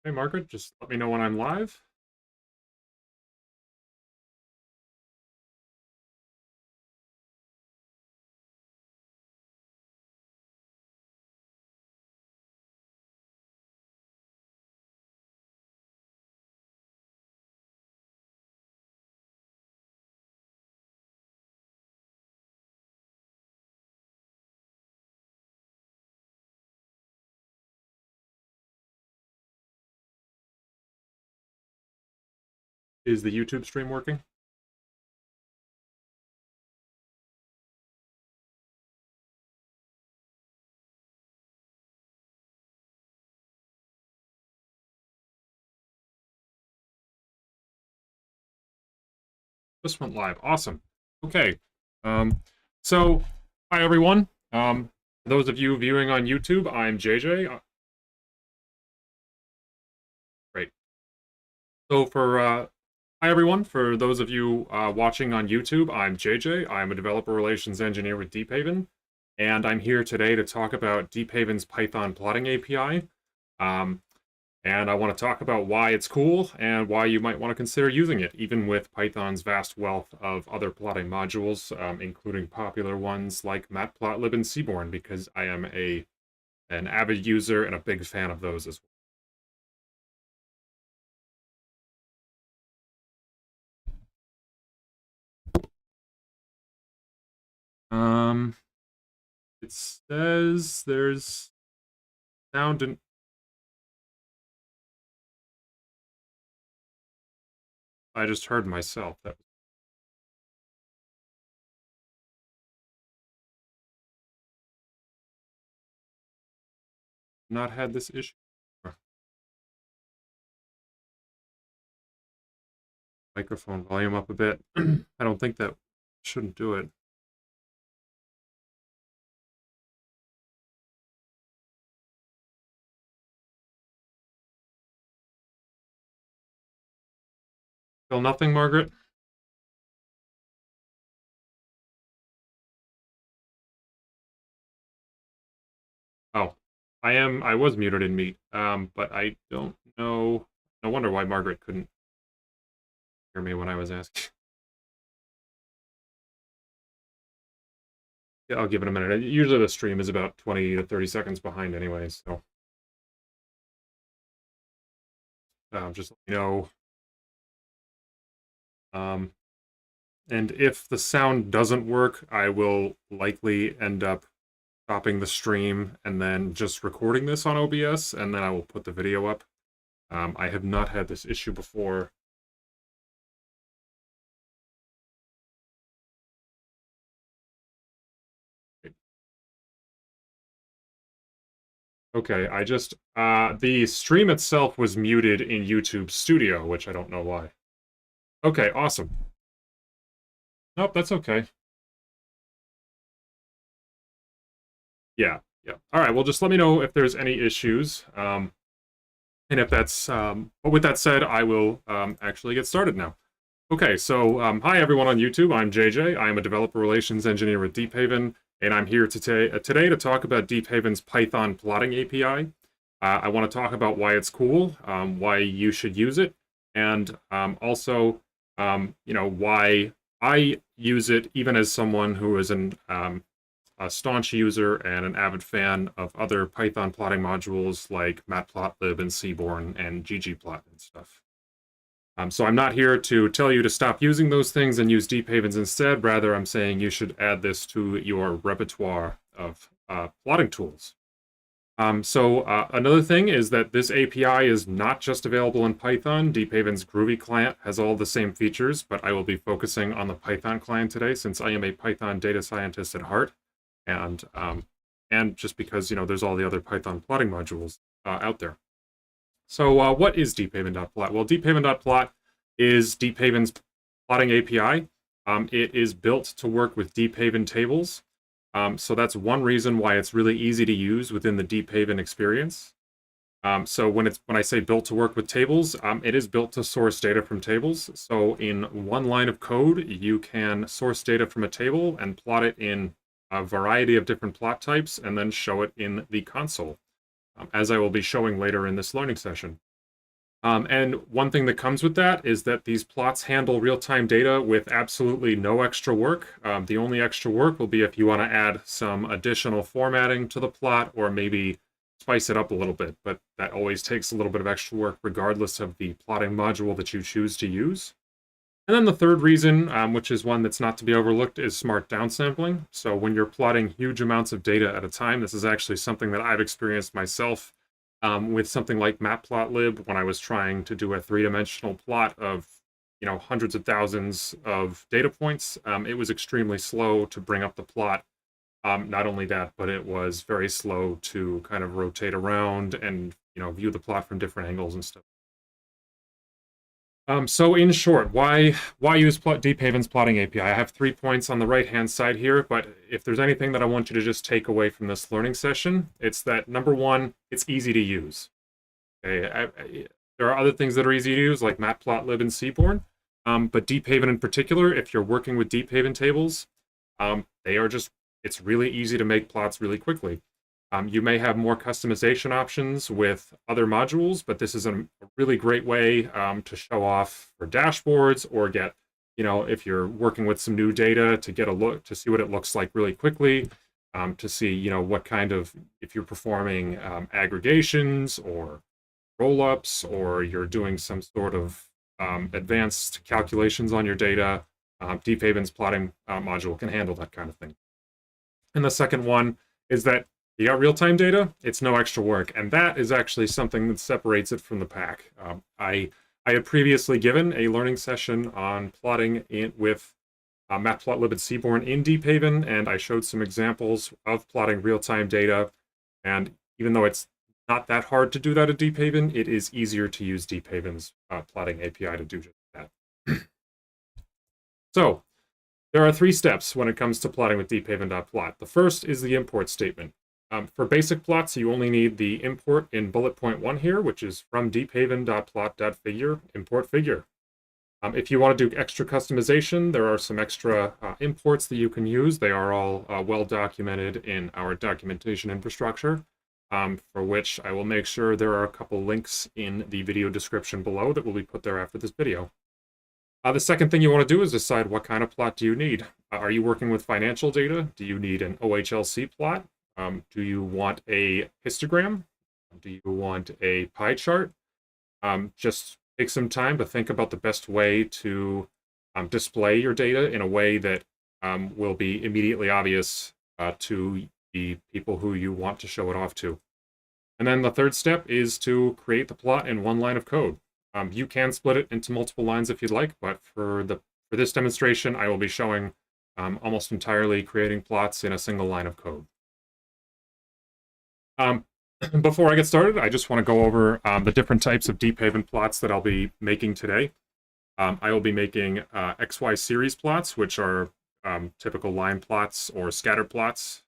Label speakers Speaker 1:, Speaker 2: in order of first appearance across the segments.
Speaker 1: Hey, Margaret, just let me know when I'm live. Is the YouTube stream working? This went live. Awesome. Okay. Um, so, hi, everyone. For those of you viewing on YouTube, I'm JJ. Great. So, hi, everyone. For those of you watching on YouTube, I'm JJ. I'm a developer relations engineer with Deephaven, and I'm here today to talk about Deephaven's Python plotting API. And I want to talk about why it's cool and why you might want to consider using it, even with Python's vast wealth of other plotting modules, including popular ones like Matplotlib and Seaborn, because I am an avid user and a big fan of those as well. It says there's sound and I just heard myself. That not had this issue. Microphone volume up a bit. I don't think that shouldn't do it. Still nothing, Margaret? Oh, I was muted in Meet, but I don't know. No wonder why Margaret couldn't hear me when I was asking. Yeah, I'll give it a minute. Usually the stream is about 20 to 30 seconds behind anyway, so just let me know. And if the sound doesn't work, I will likely end up stopping the stream and then just recording this on OBS, and then I will put the video up. I have not had this issue before. Okay, the stream itself was muted in YouTube Studio, which I don't know why. Okay, awesome. Nope, that's okay. Yeah. All right, well, just let me know if there's any issues. And if that's, but with that said, I will actually get started now. Okay, so hi everyone on YouTube. I'm JJ. I am a developer relations engineer with Deephaven, and I'm here today to talk about Deephaven's Python plotting API. I want to talk about why it's cool, why you should use it, and also, why I use it even as someone who is a staunch user and an avid fan of other Python plotting modules like Matplotlib and Seaborn and ggplot and stuff. So I'm not here to tell you to stop using those things and use Deephavens instead. Rather, I'm saying you should add this to your repertoire of plotting tools. Another thing is that this API is not just available in Python. Deephaven's Groovy client has all the same features, but I will be focusing on the Python client today since I am a Python data scientist at heart, and just because there's all the other Python plotting modules out there. So what is Deephaven.plot? Well, Deephaven.plot is Deephaven's plotting API. It is built to work with Deephaven tables. So that's one reason why it's really easy to use within the Deephaven experience. So when I say built to work with tables, it is built to source data from tables. So in one line of code, you can source data from a table and plot it in a variety of different plot types and then show it in the console, as I will be showing later in this learning session. And one thing that comes with that is that these plots handle real-time data with absolutely no extra work. The only extra work will be if you want to add some additional formatting to the plot or maybe spice it up a little bit, but that always takes a little bit of extra work regardless of the plotting module that you choose to use. And then the third reason, which is one that's not to be overlooked, is smart downsampling. So when you're plotting huge amounts of data at a time, this is actually something that I've experienced myself with something like Matplotlib when I was trying to do a three-dimensional plot of hundreds of thousands of data points. It was extremely slow to bring up the plot. Not only that, but it was very slow to kind of rotate around and view the plot from different angles and stuff. So in short, why use Deephaven's plotting API? I have 3 points on the right-hand side here, but if there's anything that I want you to just take away from this learning session, it's that, number one, it's easy to use. Okay, there are other things that are easy to use, like Matplotlib and Seaborn, but Deephaven in particular, if you're working with Deephaven tables, it's really easy to make plots really quickly. You may have more customization options with other modules, but this is a really great way to show off for dashboards or get, if you're working with some new data to get a look, to see what it looks like really quickly, to see, what kind of, if you're performing aggregations or roll-ups or you're doing some sort of advanced calculations on your data, Deephaven's plotting module can handle that kind of thing. And the second one is that you got real-time data, it's no extra work, and that is actually something that separates it from the pack. I had previously given a learning session on plotting with Matplotlib and Seaborn in Deephaven, and I showed some examples of plotting real-time data, and even though it's not that hard to do that at Deephaven, it is easier to use Deephaven's plotting API to do just that. So, there are 3 steps when it comes to plotting with Deephaven.plot. The first is the import statement. For basic plots, you only need the import in bullet point 1 here, which is from deephaven.plot.figure, import figure. If you want to do extra customization, there are some extra imports that you can use. They are all well documented in our documentation infrastructure, for which I will make sure there are a couple links in the video description below that will be put there after this video. The second thing you want to do is decide what kind of plot do you need. Are you working with financial data? Do you need an OLC plot? Do you want a histogram? Do you want a pie chart? Just take some time to think about the best way to display your data in a way that will be immediately obvious to the people who you want to show it off to. And then the third step is to create the plot in 1 line of code. You can split it into multiple lines if you'd like, but for this demonstration, I will be showing almost entirely creating plots in a single line of code. Before I get started, I just want to go over the different types of Deephaven plots that I'll be making today. I will be making XY series plots, which are typical line plots or scatter plots,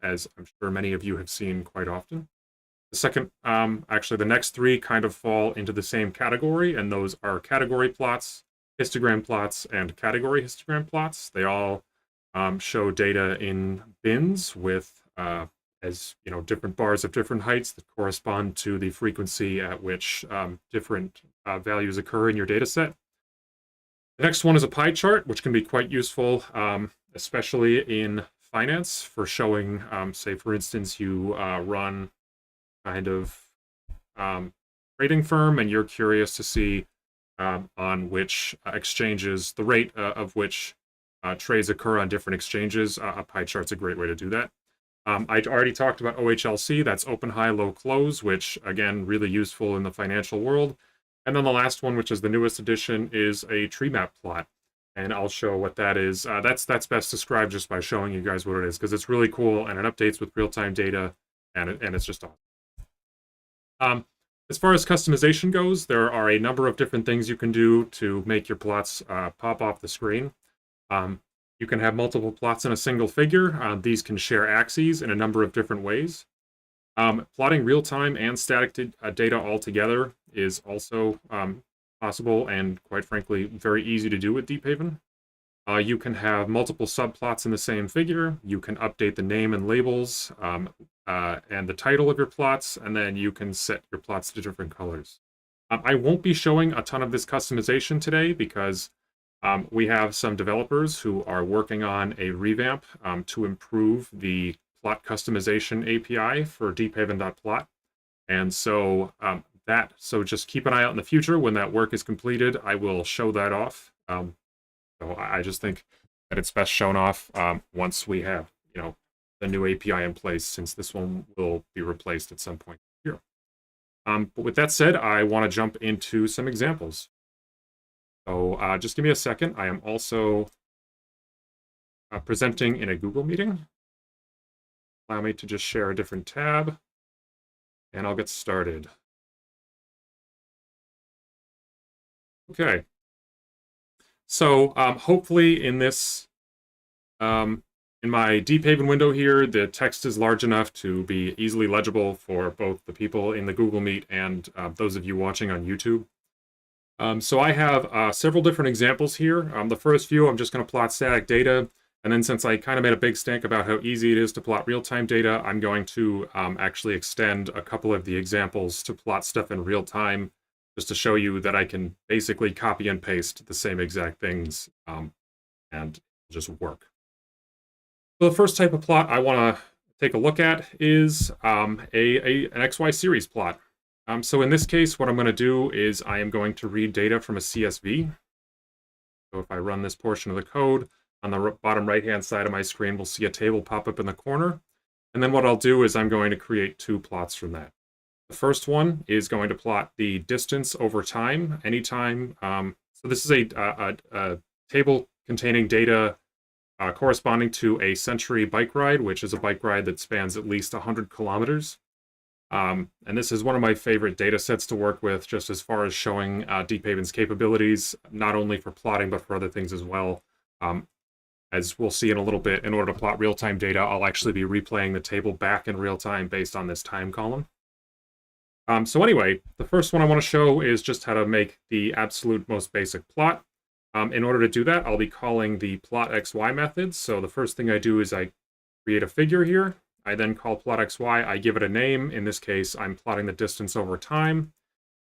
Speaker 1: as I'm sure many of you have seen quite often. The second, actually the next 3 kind of fall into the same category, and those are category plots, histogram plots, and category histogram plots. They all show data in bins with different bars of different heights that correspond to the frequency at which different values occur in your data set. The next one is a pie chart, which can be quite useful, especially in finance for showing, say, for instance, you run kind of trading firm and you're curious to see on which exchanges, the rate of which trades occur on different exchanges. A pie chart's a great way to do that. I already talked about OLC, that's open, high, low, close, which, again, really useful in the financial world. And then the last one, which is the newest addition, is a tree map plot. And I'll show what that is. That's best described just by showing you guys what it is, because it's really cool, and it updates with real-time data, and it's just awesome. As far as customization goes, there are a number of different things you can do to make your plots pop off the screen. You can have multiple plots in a single figure. These can share axes in a number of different ways. Plotting real-time and static data all together is also possible and, quite frankly, very easy to do with Deephaven. You can have multiple subplots in the same figure. You can update the name and labels and the title of your plots, and then you can set your plots to different colors. I won't be showing a ton of this customization today because we have some developers who are working on a revamp to improve the plot customization API for Deephaven.plot. And so so just keep an eye out in the future. When that work is completed, I will show that off. So I just think that it's best shown off once we have, the new API in place, since this one will be replaced at some point here. But with that said, I want to jump into some examples. So just give me a second. I am also presenting in a Google meeting. Allow me to just share a different tab, and I'll get started. Okay. So hopefully in this, in my Deephaven window here, the text is large enough to be easily legible for both the people in the Google Meet and those of you watching on YouTube. So I have several different examples here. The first few, I'm just going to plot static data. And then since I kind of made a big stink about how easy it is to plot real-time data, I'm going to actually extend a couple of the examples to plot stuff in real time, just to show you that I can basically copy and paste the same exact things and just work. So the first type of plot I want to take a look at is an XY series plot. So in this case, what I'm going to do is I am going to read data from a CSV. So if I run this portion of the code, on the bottom right-hand side of my screen, we'll see a table pop up in the corner. And then what I'll do is I'm going to create two plots from that. The first one is going to plot the distance over time, anytime. So this is a table containing data corresponding to a century bike ride, which is a bike ride that spans at least 100 kilometers. And this is one of my favorite data sets to work with, just as far as showing Deephaven's capabilities, not only for plotting, but for other things as well. As we'll see in a little bit, in order to plot real-time data, I'll actually be replaying the table back in real time based on this time column. So anyway, the first one I want to show is just how to make the absolute most basic plot. In order to do that, I'll be calling the plotxy method. So the first thing I do is I create a figure here. I then call plotxy. I give it a name. In this case, I'm plotting the distance over time.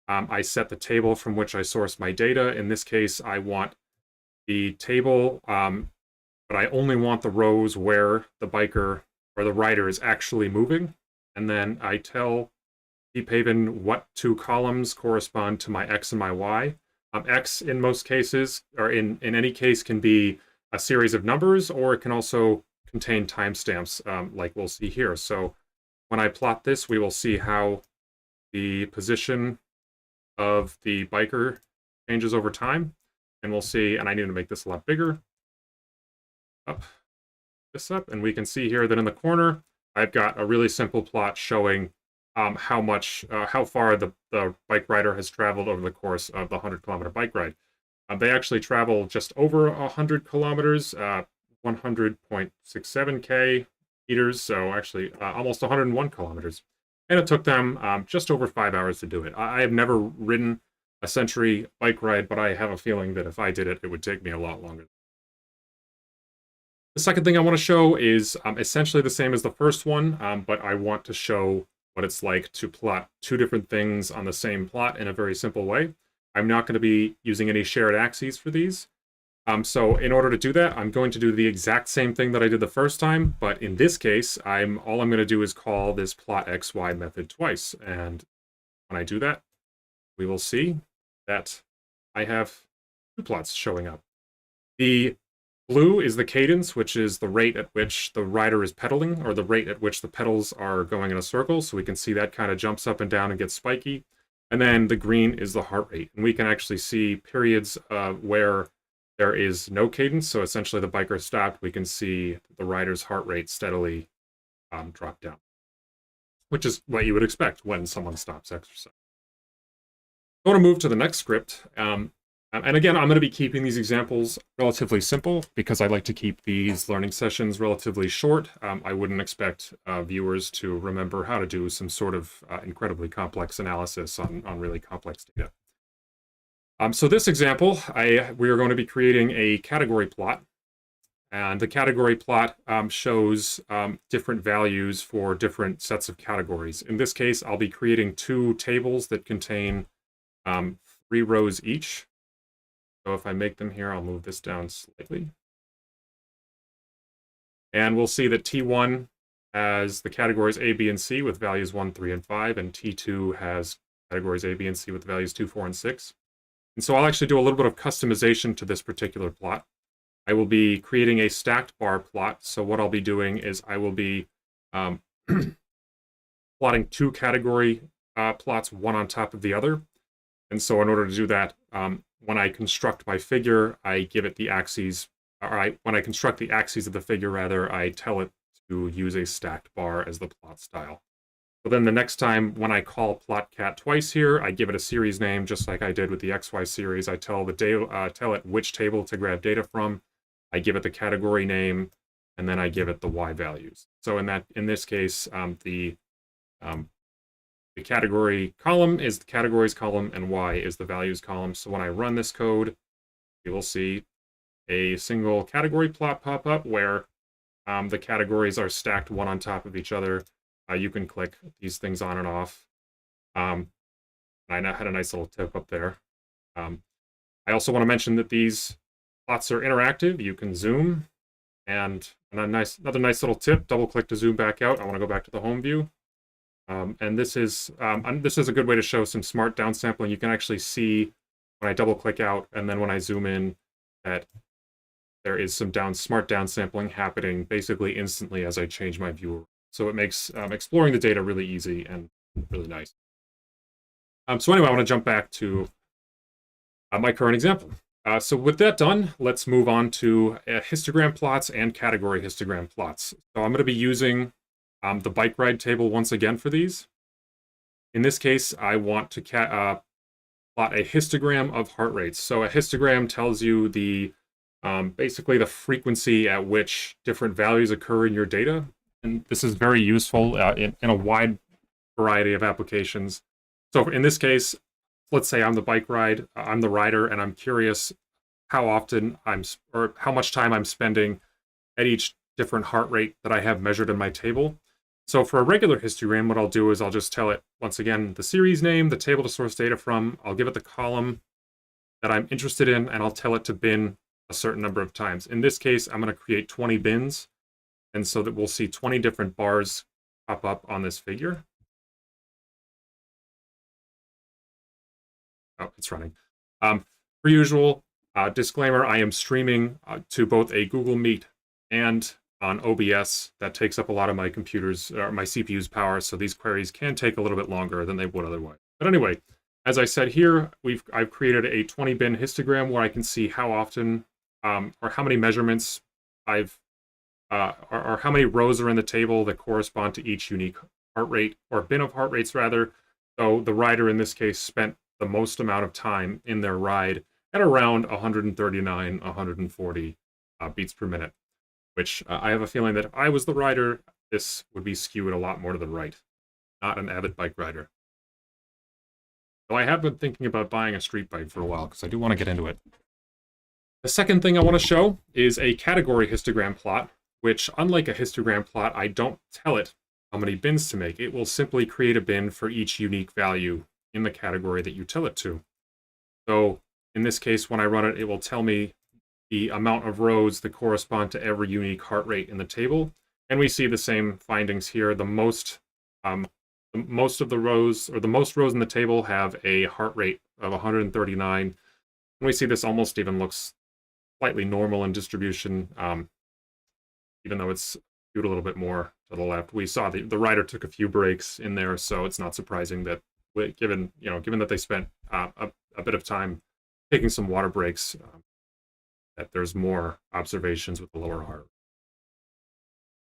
Speaker 1: I set the table from which I source my data. In this case, I want the table, but I only want the rows where the biker or the rider is actually moving. And then I tell Deephaven what two columns correspond to my X and my Y. X in most cases, or in any case, can be a series of numbers, or it can also contain timestamps, like we'll see here. So when I plot this, we will see how the position of the biker changes over time. And we'll see, and I need to make this a lot bigger. Up, this up, and we can see here that in the corner, I've got a really simple plot showing how far the bike rider has traveled over the course of the 100-kilometer bike ride. They actually travel just over 100 kilometers, 100.67 meters, so actually almost 101 kilometers. And it took them just over 5 hours to do it. I have never ridden a century bike ride, but I have a feeling that if I did it, it would take me a lot longer. The second thing I want to show is essentially the same as the first one, but I want to show what it's like to plot two different things on the same plot in a very simple way. I'm not going to be using any shared axes for these. So in order to do that, I'm going to do the exact same thing that I did the first time, but in this case, all I'm going to do is call this plotxy method twice. And when I do that, we will see that I have two plots showing up. The blue is the cadence, which is the rate at which the rider is pedaling, or the rate at which the pedals are going in a circle. So we can see that kind of jumps up and down and gets spiky. And then the green is the heart rate. And we can actually see periods where there is no cadence. So essentially the biker stopped. We can see the rider's heart rate steadily drop down, which is what you would expect when someone stops exercise. I want to move to the next script. And again, I'm going to be keeping these examples relatively simple because I like to keep these learning sessions relatively short. I wouldn't expect viewers to remember how to do some sort of incredibly complex analysis on really complex data. So this example, we are going to be creating a category plot. And the category plot shows different values for different sets of categories. In this case, I'll be creating two tables that contain 3 rows each. So if I make them here, I'll move this down slightly. And we'll see that T1 has the categories A, B, and C with values 1, 3, and 5, and T2 has categories A, B, and C with values 2, 4, and 6. And so I'll actually do a little bit of customization to this particular plot. I will be creating a stacked bar plot. So what I'll be doing is I will be plotting 2 category plots, one on top of the other. And so in order to do that, when I construct my figure, I give it the axes, when I construct the axes of the figure, rather, I tell it to use a stacked bar as the plot style. So then the next time when I call plotcat twice here, I give it a series name, just like I did with the XY series. I tell it which table to grab data from. I give it the category name, and then I give it the Y values. So in this case, the category column is the categories column, and Y is the values column. So when I run this code, you will see a single category plot pop up where the categories are stacked one on top of each other. You can click these things on and off. I now had a nice little tip up there. I also want to mention that these plots are interactive. You can zoom, and another nice little tip, double click to zoom back out. I want to go back to the home view. And this is a good way to show some smart downsampling. You can actually see when I double click out and then when I zoom in that there is some smart downsampling happening basically instantly as I change my view. So it makes exploring the data really easy and really nice. So anyway, I want to jump back to my current example. So with that done, let's move on to histogram plots and category histogram plots. So I'm going to be using the bike ride table once again for these. In this case, I want to plot a histogram of heart rates. So a histogram tells you the basically the frequency at which different values occur in your data. And this is very useful in a wide variety of applications. So in this case, let's say I'm the rider, and I'm curious how often or how much time I'm spending at each different heart rate that I have measured in my table. So for a regular histogram, what I'll do is I'll just tell it, once again, the series name, the table to source data from. I'll give it the column that I'm interested in, and I'll tell it to bin a certain number of times. In this case, I'm going to create 20 bins, and so that we'll see 20 different bars pop up on this figure. Oh, it's running. Per usual, disclaimer, I am streaming to both a Google Meet and on OBS. That takes up a lot of my computer's or my CPU's power, so these queries can take a little bit longer than they would otherwise. But anyway, as I said here, I've created a 20-bin histogram where I can see how often or how many measurements or how many rows are in the table that correspond to each unique heart rate, or bin of heart rates rather. So the rider in this case spent the most amount of time in their ride at around 139, 140 beats per minute, which I have a feeling that if I was the rider, this would be skewed a lot more to the right. Not an avid bike rider. So I have been thinking about buying a street bike for a while because I do want to get into it. The second thing I want to show is a category histogram plot, which, unlike a histogram plot, I don't tell it how many bins to make. It will simply create a bin for each unique value in the category that you tell it to. So in this case, when I run it, it will tell me the amount of rows that correspond to every unique heart rate in the table. And we see the same findings here. The most of the rows, or the most rows in the table, have a heart rate of 139. And we see this almost even looks slightly normal in distribution, even though it's skewed a little bit more to the left. We saw the rider took a few breaks in there, so it's not surprising that, given that they spent a bit of time taking some water breaks, that there's more observations with the lower heart.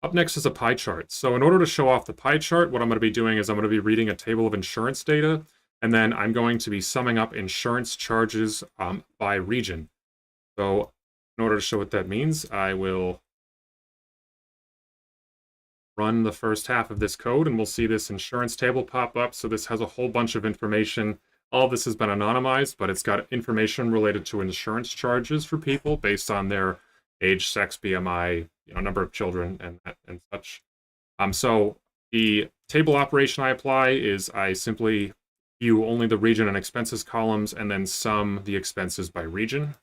Speaker 1: Up next is a pie chart. So in order to show off the pie chart, what I'm going to be doing is I'm going to be reading a table of insurance data, and then I'm going to be summing up insurance charges by region. So in order to show what that means, I will run the first half of this code, and we'll see this insurance table pop up. So this has a whole bunch of information. All of this has been anonymized, but it's got information related to insurance charges for people based on their age, sex, BMI, number of children, and such. So the table operation I apply is I simply view only the region and expenses columns and then sum the expenses by region.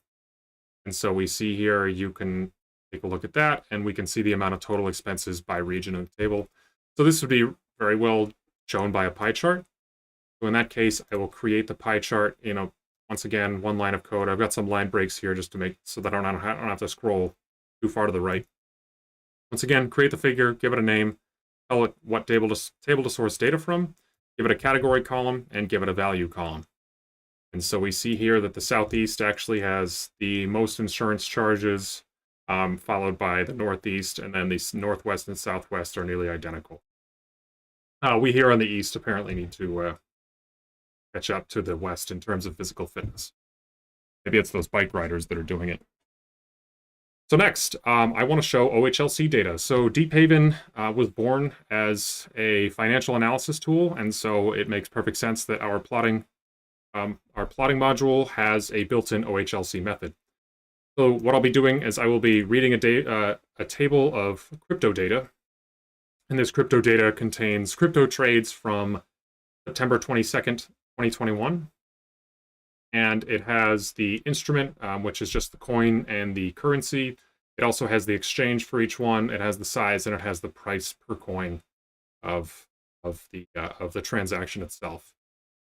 Speaker 1: And so we see here, you can take a look at that, and we can see the amount of total expenses by region in the table. So this would be very well shown by a pie chart. So in that case, I will create the pie chart in once again, one line of code. I've got some line breaks here just to make so that I don't have to scroll too far to the right. Once again, create the figure, give it a name, tell it what table to source data from, give it a category column, and give it a value column. And so we see here that the Southeast actually has the most insurance charges, followed by the Northeast, and then the Northwest and Southwest are nearly identical. We here on the East apparently need to catch up to the West in terms of physical fitness. Maybe it's those bike riders that are doing it. So next, I want to show OHLC data. So Deephaven was born as a financial analysis tool, and so it makes perfect sense that our plotting module has a built-in OHLC method. So what I'll be doing is I will be reading a table of crypto data, and this crypto data contains crypto trades from September 22nd, 2021. And it has the instrument, which is just the coin and the currency. It also has the exchange for each one. It has the size, and it has the price per coin of the transaction itself.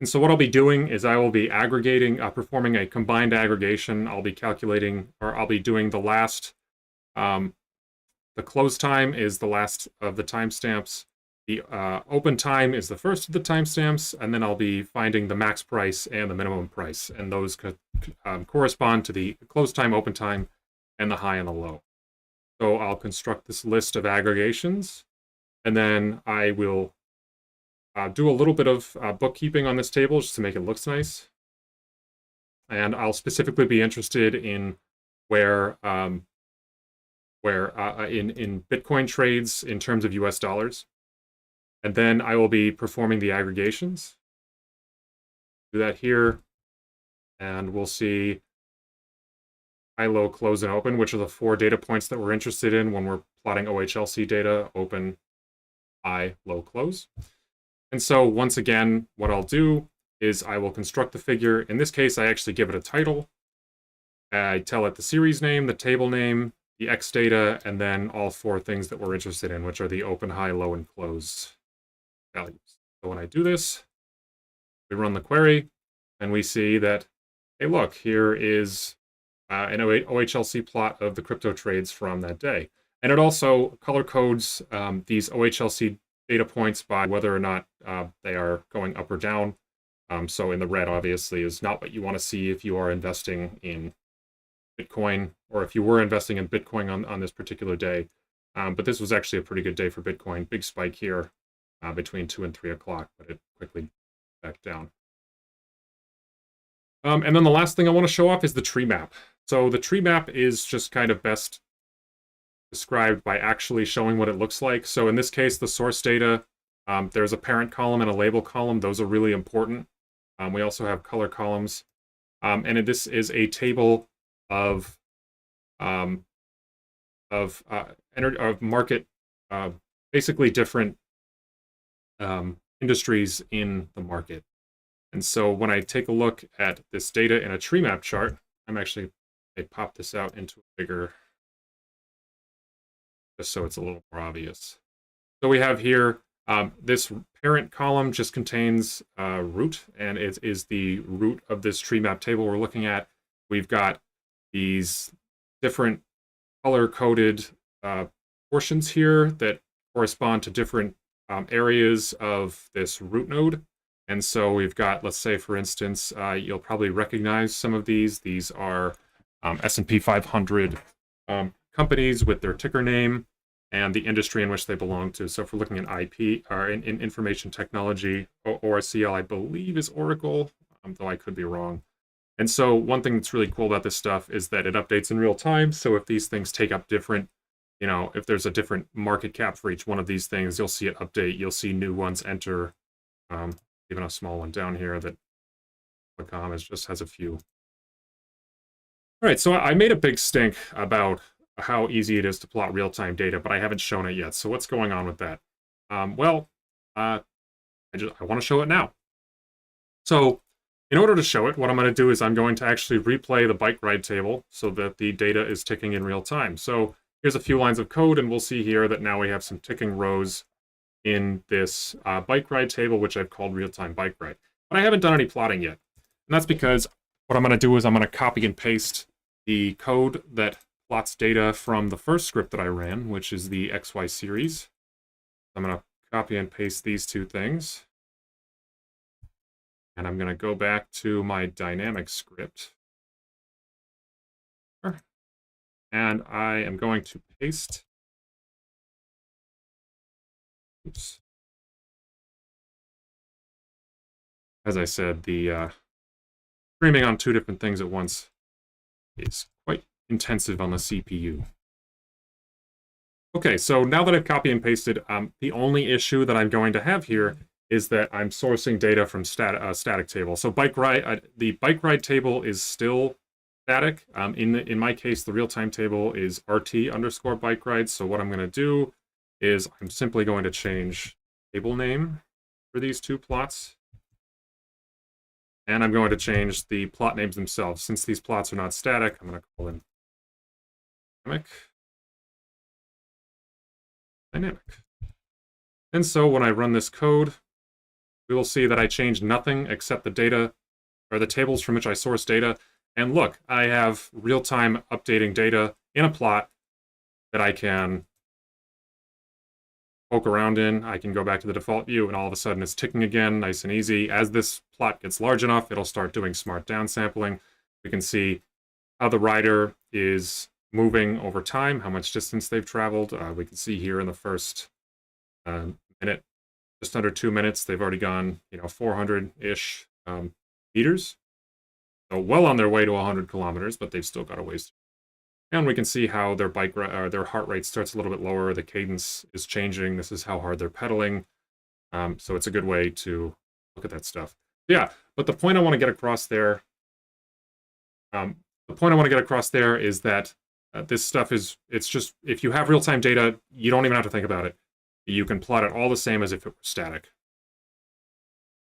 Speaker 1: And so what I'll be doing is I will be aggregating, performing a combined aggregation. I'll be calculating, or I'll be doing the last, the close time is the last of the timestamps. The open time is the first of the timestamps, and then I'll be finding the max price and the minimum price, and those could correspond to the close time, open time, and the high and the low. So I'll construct this list of aggregations, and then I will do a little bit of bookkeeping on this table just to make it look nice. And I'll specifically be interested in where in Bitcoin trades in terms of US dollars. And then I will be performing the aggregations. Do that here, and we'll see high, low, close, and open, which are the 4 data points that we're interested in when we're plotting OHLC data: open, high, low, close. And so once again, what I'll do is I will construct the figure. In this case, I actually give it a title. I tell it the series name, the table name, the X data, and then all 4 things that we're interested in, which are the open, high, low, and close values. So when I do this, we run the query, and we see that, hey, look, here is an OHLC plot of the crypto trades from that day. And it also color codes these OHLC data points by whether or not they are going up or down. So in the red, obviously, is not what you want to see if you are investing in Bitcoin, or if you were investing in Bitcoin on this particular day. But this was actually a pretty good day for Bitcoin. Big spike here between 2 and 3 o'clock, but it quickly back down. And then the last thing I want to show off is the tree map. So the tree map is just kind of best described by actually showing what it looks like. So in this case, the source data, there's a parent column and a label column. Those are really important. We also have color columns. And this is a table of market, basically different industries in the market. And so when I take a look at this data in a tree map chart, I pop this out into a bigger, just so it's a little more obvious. So we have here, this parent column just contains root, and it is the root of this tree map table we're looking at. We've got these different color-coded portions here that correspond to different areas of this root node. And so we've got, let's say, for instance, you'll probably recognize some of these. These are S&P 500 companies with their ticker name and the industry in which they belong to. So if we're looking at IP, or in information technology, ORCL, I believe, is Oracle, though I could be wrong. And so one thing that's really cool about this stuff is that it updates in real time. So if these things take up different, if there's a different market cap for each one of these things, you'll see it update. You'll see new ones enter. Even a small one down here that just has a few. All right, so I made a big stink about how easy it is to plot real-time data, but I haven't shown it yet. So what's going on with that? I want to show it now. So in order to show it, what I'm going to do is I'm going to actually replay the bike ride table so that the data is ticking in real time. So here's a few lines of code, and we'll see here that now we have some ticking rows in this bike ride table, which I've called real-time bike ride. But I haven't done any plotting yet. And that's because what I'm going to do is I'm going to copy and paste the code that plots data from the first script that I ran, which is the XY series. I'm going to copy and paste these two things. And I'm going to go back to my dynamic script. And I am going to paste. Oops. As I said, the streaming on two different things at once is quite intensive on the CPU. Okay, so now that I've copy and pasted, the only issue that I'm going to have here is that I'm sourcing data from static table. So the bike ride table is still static. In my case, the real-time table is RT_bike ride. So what I'm going to do is I'm simply going to change table name for these two plots. And I'm going to change the plot names themselves. Since these plots are not static, I'm going to call them dynamic. And so when I run this code, we will see that I changed nothing except the data, or the tables from which I source data. And look, I have real-time updating data in a plot that I can poke around in. I can go back to the default view, and all of a sudden it's ticking again, nice and easy. As this plot gets large enough, it'll start doing smart downsampling. We can see how the rider is moving over time, how much distance they've traveled. We can see here in the first minute, just under 2 minutes, they've already gone, 400-ish meters. So well on their way to 100 kilometers, but they've still got a ways. And we can see how their their heart rate starts a little bit lower. The cadence is changing. This is how hard they're pedaling. So it's a good way to look at that stuff. Yeah, but the point I want to get across there, is that this stuff it's just, if you have real-time data, you don't even have to think about it. You can plot it all the same as if it were static.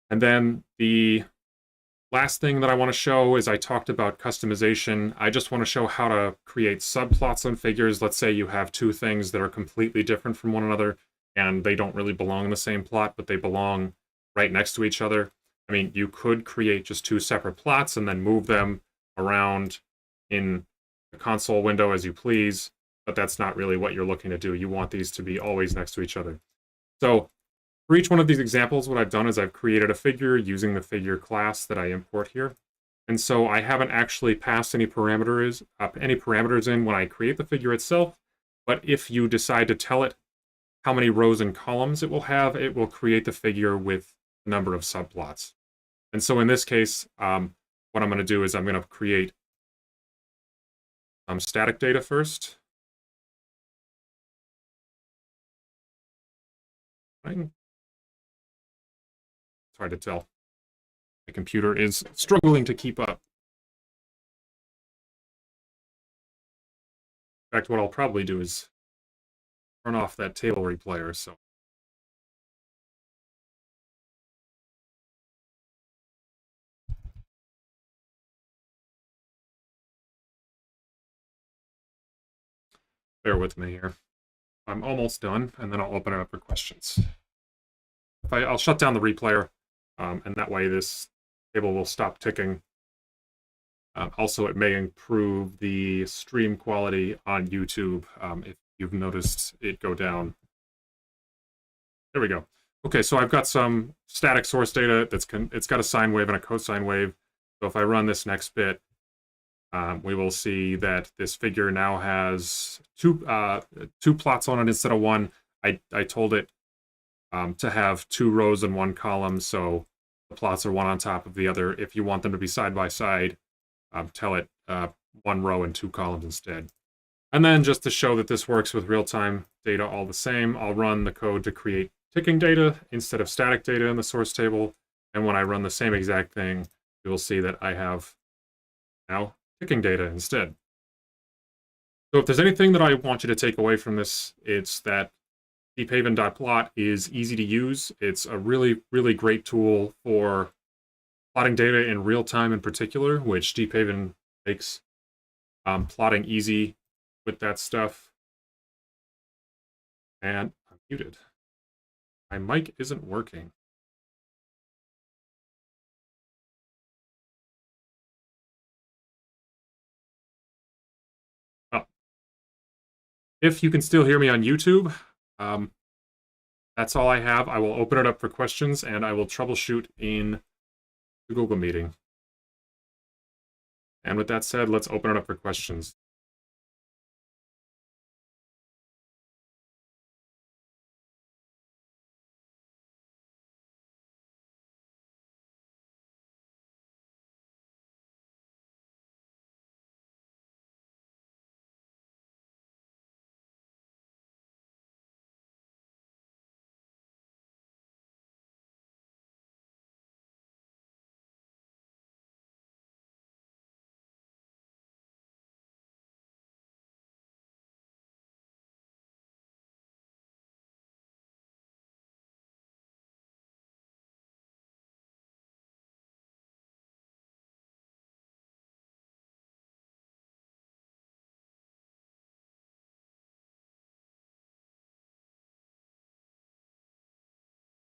Speaker 1: And then the last thing that I want to show is I talked about customization. I just want to show how to create subplots on figures. Let's say you have two things that are completely different from one another, and they don't really belong in the same plot, but they belong right next to each other. I mean, you could create just two separate plots and then move them around in the console window as you please, but that's not really what you're looking to do. You want these to be always next to each other. So for each one of these examples, what I've done is I've created a figure using the figure class that I import here. And so I haven't actually passed any parameters in when I create the figure itself, but if you decide to tell it how many rows and columns it will create the figure with a number of subplots. And so in this case, what I'm going to do is I'm going to create static data first. Right. It's hard to tell. My computer is struggling to keep up. In fact, what I'll probably do is turn off that table replayer. So bear with me here. I'm almost done, and then I'll open it up for questions. I'll shut down the replayer, and that way this table will stop ticking. Also, it may improve the stream quality on YouTube if you've noticed it go down. There we go. Okay, so I've got some static source data it's got a sine wave and a cosine wave. So if I run this next bit, we will see that this figure now has two plots on it instead of one. I told it to have 2 rows and 1 column, so the plots are one on top of the other. If you want them to be side by side, tell it 1 row and 2 columns instead. And then just to show that this works with real-time data all the same, I'll run the code to create ticking data instead of static data in the source table. And when I run the same exact thing, you will see that I have now ticking data instead. So if there's anything that I want you to take away from this, it's that Deephaven.plot is easy to use. It's a really, really great tool for plotting data in real time in particular, which Deephaven makes plotting easy with that stuff. And I'm muted. My mic isn't working. Oh. If you can still hear me on YouTube, that's all I have. I will open it up for questions, and I will troubleshoot in the Google meeting. And with that said, let's open it up for questions.